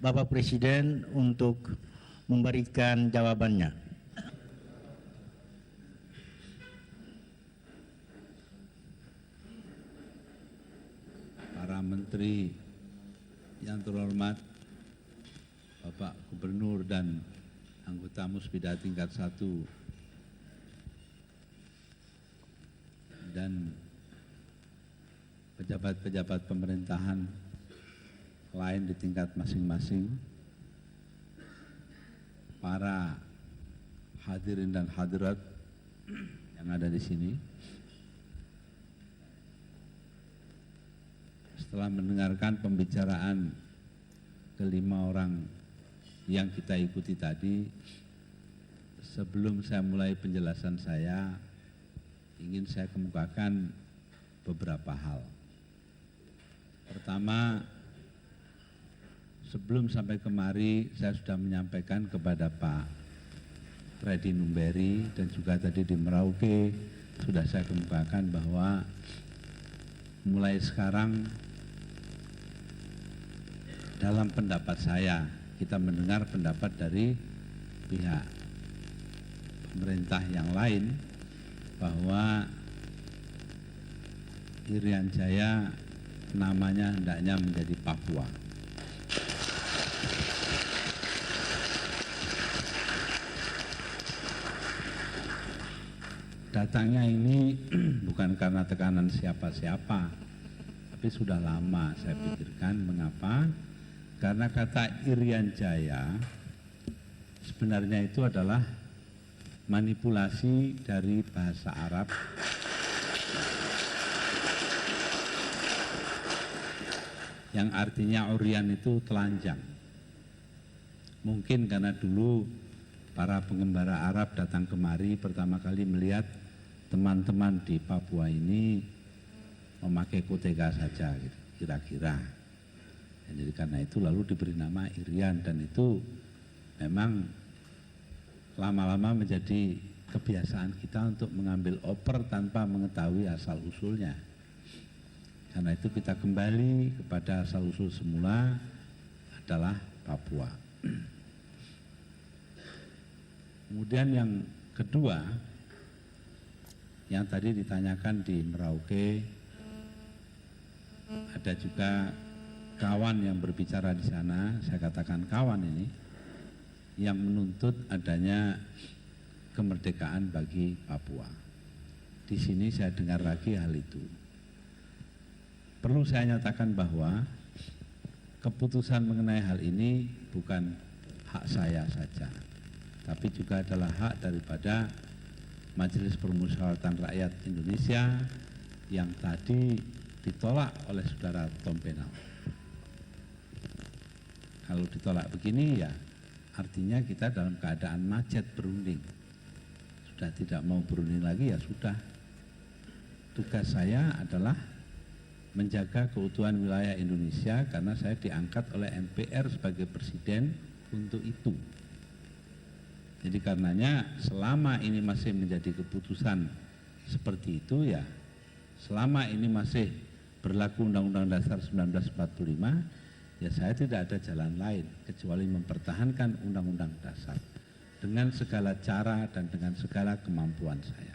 Bapak Presiden untuk memberikan jawabannya. Para Menteri yang terhormat, Bapak Gubernur dan anggota Musbida tingkat 1 dan pejabat-pejabat pemerintahan lain di tingkat masing-masing, para hadirin dan hadirat yang ada di sini. Setelah mendengarkan pembicaraan kelima orang yang kita ikuti tadi, sebelum saya mulai penjelasan saya, ingin saya kemukakan beberapa hal. Pertama, sebelum sampai kemari saya sudah menyampaikan kepada Pak Freddy Numberi dan juga tadi di Merauke sudah saya kemukakan bahwa mulai sekarang dalam pendapat saya kita mendengar pendapat dari pihak pemerintah yang lain bahwa Irian Jaya namanya hendaknya menjadi Papua. Datangnya ini bukan karena tekanan siapa-siapa, tapi sudah lama saya pikirkan. Mengapa? Karena kata Irian Jaya sebenarnya itu adalah manipulasi dari bahasa Arab yang artinya Urian itu telanjang. Mungkin karena dulu para pengembara Arab datang kemari pertama kali melihat teman-teman di Papua ini memakai kotega saja gitu, kira-kira. Jadi karena itu lalu diberi nama Irian, dan itu memang lama-lama menjadi kebiasaan kita untuk mengambil oper tanpa mengetahui asal-usulnya. Karena itu kita kembali kepada asal-usul semula adalah Papua. Kemudian yang kedua, yang tadi ditanyakan di Merauke, ada juga kawan yang berbicara di sana, saya katakan kawan ini, yang menuntut adanya kemerdekaan bagi Papua. Di sini saya dengar lagi hal itu. Perlu saya nyatakan bahwa keputusan mengenai hal ini bukan hak saya saja, tapi juga adalah hak daripada Majelis Permusyawaratan Rakyat Indonesia yang tadi ditolak oleh saudara Tom Penal. Kalau ditolak begini ya artinya kita dalam keadaan macet berunding. Sudah tidak mau berunding lagi ya sudah. Tugas saya adalah menjaga keutuhan wilayah Indonesia karena saya diangkat oleh MPR sebagai presiden untuk itu. Jadi karenanya selama ini masih menjadi keputusan seperti itu ya, selama ini masih berlaku Undang-Undang Dasar 1945, ya saya tidak ada jalan lain kecuali mempertahankan Undang-Undang Dasar dengan segala cara dan dengan segala kemampuan saya.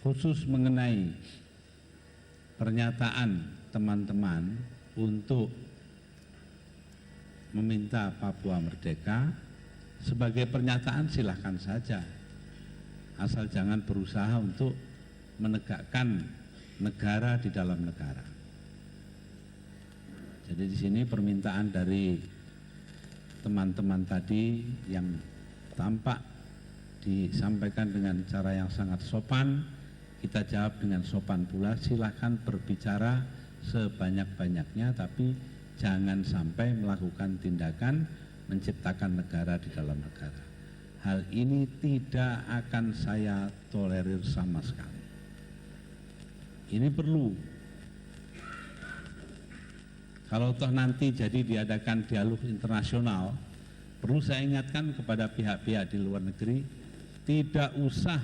Khusus mengenai pernyataan teman-teman untuk meminta Papua merdeka, sebagai pernyataan silahkan saja, asal jangan berusaha untuk menegakkan negara di dalam negara. Jadi di sini permintaan dari teman-teman tadi yang tampak disampaikan dengan cara yang sangat sopan, kita jawab dengan sopan pula, silahkan berbicara sebanyak-banyaknya, tapi jangan sampai melakukan tindakan menciptakan negara di dalam negara. Hal ini tidak akan saya tolerir sama sekali. Ini perlu. Kalau toh nanti jadi diadakan dialog internasional, perlu saya ingatkan kepada pihak-pihak di luar negeri, tidak usah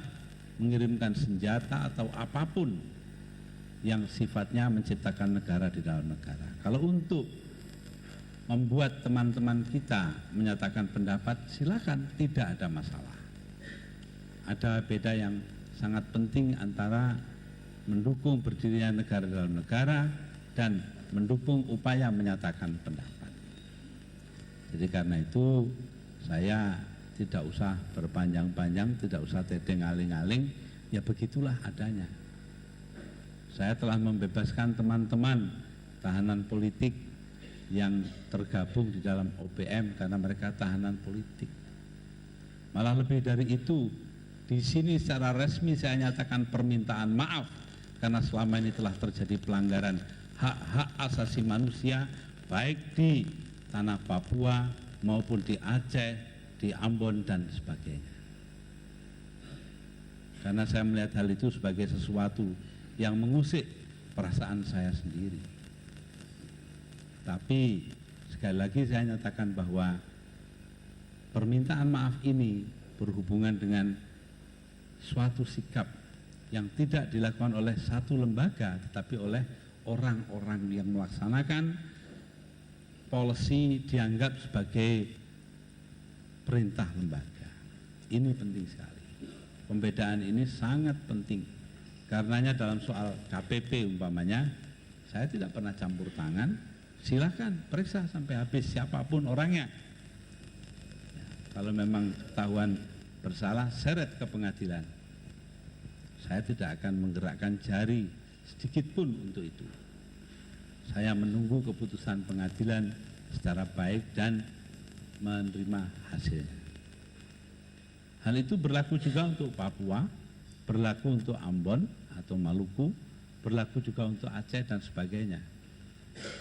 mengirimkan senjata atau apapun yang sifatnya menciptakan negara di dalam negara. Kalau untuk membuat teman-teman kita menyatakan pendapat, silakan, tidak ada masalah. Ada beda yang sangat penting antara mendukung berdirinya negara dalam negara dan mendukung upaya menyatakan pendapat. Jadi karena itu saya tidak usah berpanjang-panjang, tidak usah tedeng aling-aling, ya begitulah adanya. Saya telah membebaskan teman-teman tahanan politik yang tergabung di dalam OPM karena mereka tahanan politik. Malah lebih dari itu, di sini secara resmi saya nyatakan permintaan maaf karena selama ini telah terjadi pelanggaran hak-hak asasi manusia baik di tanah Papua maupun di Aceh, di Ambon dan sebagainya. Karena saya melihat hal itu sebagai sesuatu yang mengusik perasaan saya sendiri. Tapi sekali lagi saya nyatakan bahwa permintaan maaf ini berhubungan dengan suatu sikap yang tidak dilakukan oleh satu lembaga tetapi oleh orang-orang yang melaksanakan policy dianggap sebagai perintah lembaga. Ini penting sekali. Pembedaan ini sangat penting. Karenanya dalam soal KPP umpamanya, saya tidak pernah campur tangan. Silahkan periksa sampai habis siapapun orangnya. Kalau memang ketahuan bersalah, seret ke pengadilan. Saya tidak akan menggerakkan jari sedikit pun untuk itu. Saya menunggu keputusan pengadilan secara baik dan menerima hasilnya. Hal itu berlaku juga untuk Papua, berlaku untuk Ambon atau Maluku, berlaku juga untuk Aceh dan sebagainya.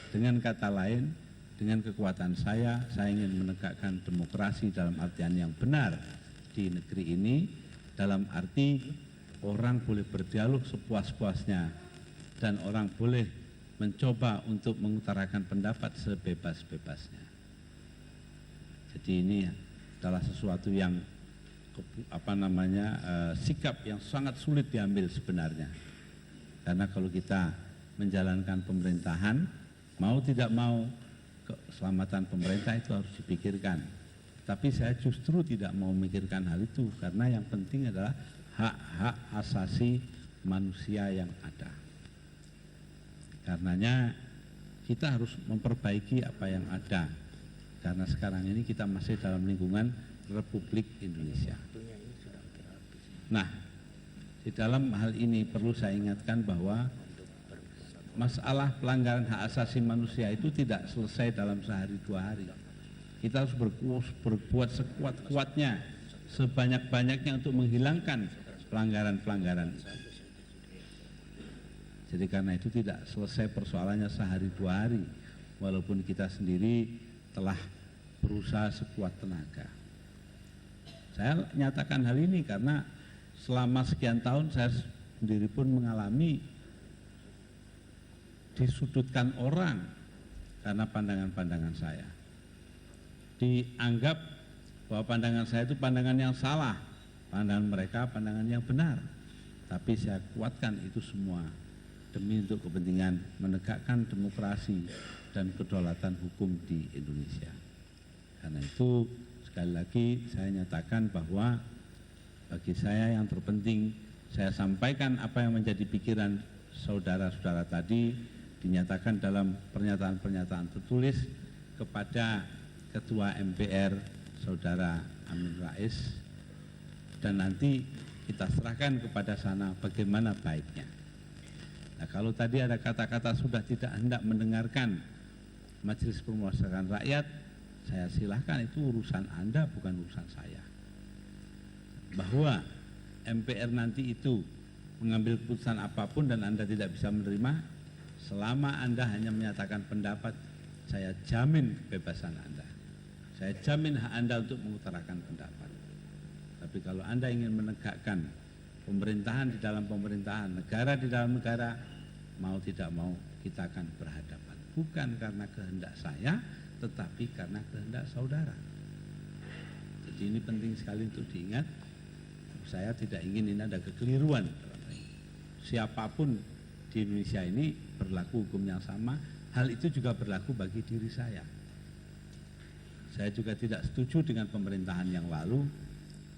Dengan kata lain, dengan kekuatan saya ingin menegakkan demokrasi dalam artian yang benar di negeri ini, dalam arti orang boleh berdialog sepuas-puasnya dan orang boleh mencoba untuk mengutarakan pendapat sebebas-bebasnya. Jadi ini adalah sesuatu yang sikap yang sangat sulit diambil sebenarnya. Karena kalau kita menjalankan pemerintahan, mau tidak mau keselamatan pemerintah itu harus dipikirkan. Tapi saya justru tidak mau memikirkan hal itu karena yang penting adalah hak-hak asasi manusia yang ada. Karenanya kita harus memperbaiki apa yang ada. Karena sekarang ini kita masih dalam lingkungan Republik Indonesia. Nah, di dalam hal ini perlu saya ingatkan bahwa masalah pelanggaran hak asasi manusia itu tidak selesai dalam sehari dua hari. Kita harus berbuat sekuat-kuatnya, sebanyak-banyaknya untuk menghilangkan pelanggaran-pelanggaran. Jadi karena itu tidak selesai persoalannya sehari dua hari, walaupun kita sendiri telah berusaha sekuat tenaga. Saya nyatakan hal ini karena selama sekian tahun saya sendiri pun mengalami disudutkan orang karena pandangan-pandangan saya. Dianggap bahwa pandangan saya itu pandangan yang salah, pandangan mereka pandangan yang benar. Tapi saya kuatkan itu semua demi untuk kepentingan menegakkan demokrasi dan kedaulatan hukum di Indonesia. Karena itu sekali lagi saya nyatakan bahwa bagi saya yang terpenting saya sampaikan apa yang menjadi pikiran saudara-saudara tadi dinyatakan dalam pernyataan-pernyataan tertulis kepada Ketua MPR Saudara Amin Rais, dan nanti kita serahkan kepada sana bagaimana baiknya. Nah, kalau tadi ada kata-kata sudah tidak hendak mendengarkan Majelis Permusyawaratan Rakyat, saya silahkan, itu urusan Anda bukan urusan saya. Bahwa MPR nanti itu mengambil keputusan apapun dan Anda tidak bisa menerima, selama Anda hanya menyatakan pendapat, saya jamin kebebasan Anda. Saya jamin hak Anda untuk mengutarakan pendapat. Tapi kalau Anda ingin menegakkan pemerintahan di dalam pemerintahan, negara di dalam negara, mau tidak mau kita akan berhadapan. Bukan karena kehendak saya, tetapi karena kehendak saudara. Jadi ini penting sekali untuk diingat. Saya tidak ingin ini ada kekeliruan. Siapapun di Indonesia ini berlaku hukum yang sama, hal itu juga berlaku bagi diri saya. Saya juga tidak setuju dengan pemerintahan yang lalu,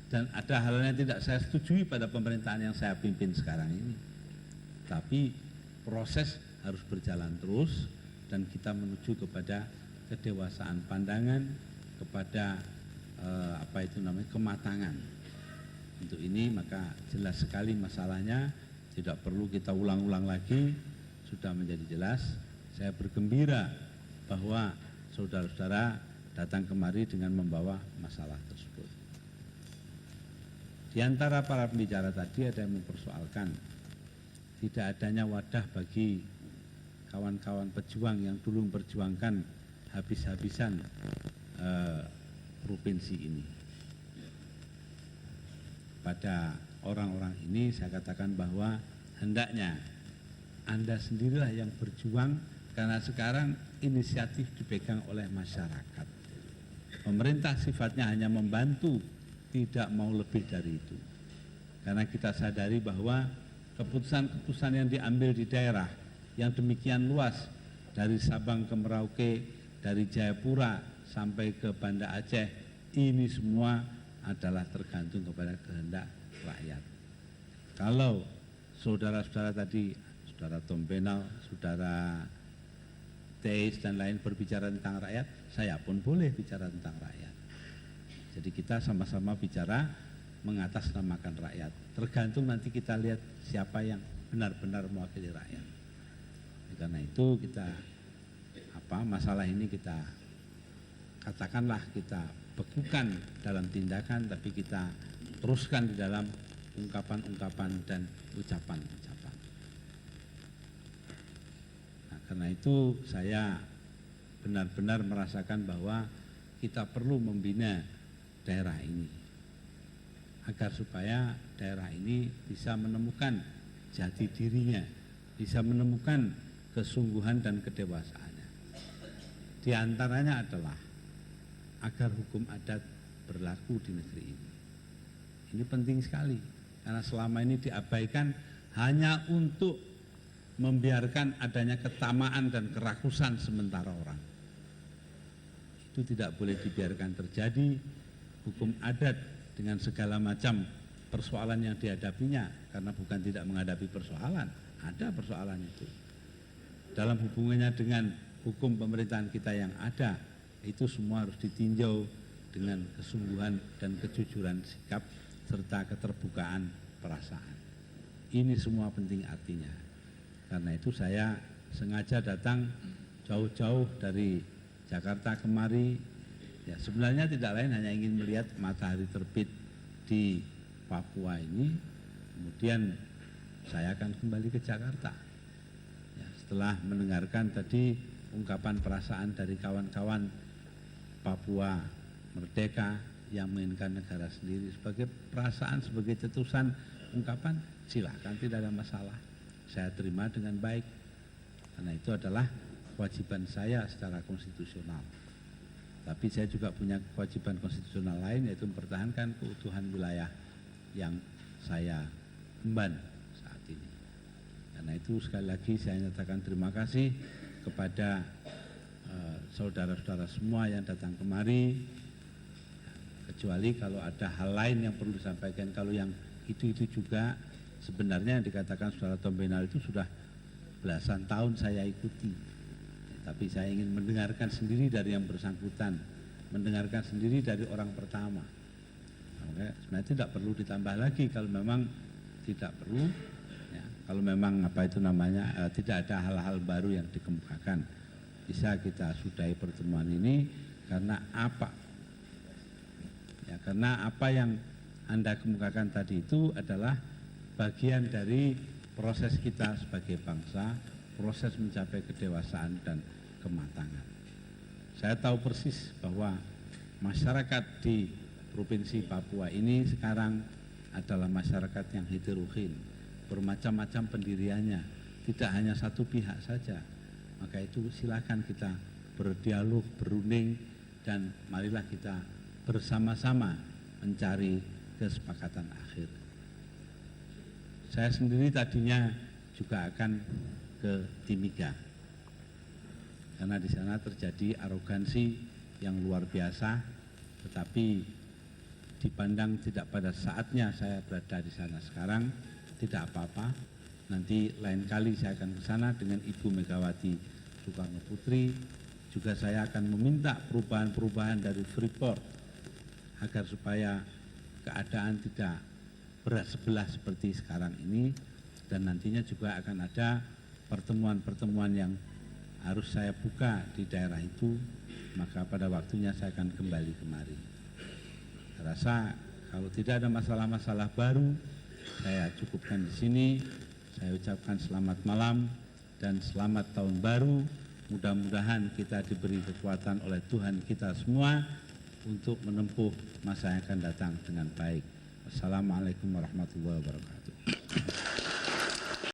dan ada hal yang tidak saya setujui pada pemerintahan yang saya pimpin sekarang ini. Tapi proses harus berjalan terus dan kita menuju kepada kedewasaan pandangan, kepada kematangan. Untuk ini maka jelas sekali masalahnya, tidak perlu kita ulang-ulang lagi, sudah menjadi jelas. Saya bergembira bahwa saudara-saudara datang kemari dengan membawa masalah tersebut. Di antara para pembicara tadi ada yang mempersoalkan tidak adanya wadah bagi kawan-kawan pejuang yang dulu memperjuangkan habis-habisan provinsi ini. Pada orang-orang ini saya katakan bahwa hendaknya Anda sendirilah yang berjuang, karena sekarang inisiatif dipegang oleh masyarakat. Pemerintah sifatnya hanya membantu, tidak mau lebih dari itu. Karena kita sadari bahwa keputusan-keputusan yang diambil di daerah yang demikian luas, dari Sabang ke Merauke, dari Jayapura sampai ke Banda Aceh, ini semua adalah tergantung kepada kehendak rakyat. Kalau saudara-saudara tadi, saudara Tom Benal, saudara Teis dan lain berbicara tentang rakyat, saya pun boleh bicara tentang rakyat. Jadi kita sama-sama bicara mengatasnamakan rakyat. Tergantung nanti kita lihat siapa yang benar-benar mewakili rakyat. Karena itu kita masalah ini kita katakanlah kita bekukan dalam tindakan, tapi kita teruskan di dalam ungkapan-ungkapan dan ucapan-ucapan. Nah, karena itu saya benar-benar merasakan bahwa kita perlu membina daerah ini agar supaya daerah ini bisa menemukan jati dirinya, bisa menemukan kesungguhan dan kedewasaannya. Di antaranya adalah agar hukum adat berlaku di negeri ini. Ini penting sekali, karena selama ini diabaikan hanya untuk membiarkan adanya ketamaan dan kerakusan sementara orang. Itu tidak boleh dibiarkan terjadi. Hukum adat dengan segala macam persoalan yang dihadapinya, karena bukan tidak menghadapi persoalan, ada persoalan itu. Dalam hubungannya dengan hukum pemerintahan kita yang ada, itu semua harus ditinjau dengan kesungguhan dan kejujuran sikap serta keterbukaan perasaan. Ini semua penting artinya. Karena itu saya sengaja datang jauh-jauh dari Jakarta kemari. Ya, sebenarnya tidak lain hanya ingin melihat matahari terbit di Papua ini. Kemudian saya akan kembali ke Jakarta. Ya, setelah mendengarkan tadi ungkapan perasaan dari kawan-kawan Papua merdeka yang menginginkan negara sendiri, sebagai perasaan, sebagai cetusan ungkapan, silakan, tidak ada masalah. Saya terima dengan baik, karena itu adalah kewajiban saya secara konstitusional. Tapi saya juga punya kewajiban konstitusional lain, yaitu mempertahankan keutuhan wilayah yang saya emban saat ini. Karena itu sekali lagi saya nyatakan terima kasih kepada saudara-saudara semua yang datang kemari, kecuali kalau ada hal lain yang perlu disampaikan. Kalau yang itu juga sebenarnya yang dikatakan saudara Tom Benal itu sudah belasan tahun saya ikuti. Tapi saya ingin mendengarkan sendiri dari yang bersangkutan, mendengarkan sendiri dari orang pertama. Oke, sebenarnya tidak perlu ditambah lagi kalau memang tidak perlu. Ya, kalau memang tidak ada hal-hal baru yang dikemukakan, bisa kita sudahi pertemuan ini. Karena apa? Ya, karena apa yang Anda kemukakan tadi itu adalah bagian dari proses kita sebagai bangsa, proses mencapai kedewasaan dan kematangan. Saya tahu persis bahwa masyarakat di Provinsi Papua ini sekarang adalah masyarakat yang heterogen, bermacam-macam pendiriannya, tidak hanya satu pihak saja. Maka itu silakan kita berdialog, berunding, dan marilah kita bersama-sama mencari kesepakatan akhir. Saya sendiri tadinya juga akan ke Timika, karena di sana terjadi arogansi yang luar biasa, tetapi dipandang tidak pada saatnya saya berada di sana sekarang, tidak apa-apa. Nanti lain kali saya akan ke sana dengan Ibu Megawati Soekarno Putri. Juga saya akan meminta perubahan-perubahan dari Freeport agar supaya keadaan tidak berat sebelah seperti sekarang ini, dan nantinya juga akan ada pertemuan-pertemuan yang harus saya buka di daerah itu, maka pada waktunya saya akan kembali kemari. Saya rasa kalau tidak ada masalah-masalah baru, saya cukupkan di sini. Saya ucapkan selamat malam dan selamat tahun baru. Mudah-mudahan kita diberi kekuatan oleh Tuhan kita semua untuk menempuh masa yang akan datang dengan baik. Wassalamualaikum warahmatullahi wabarakatuh.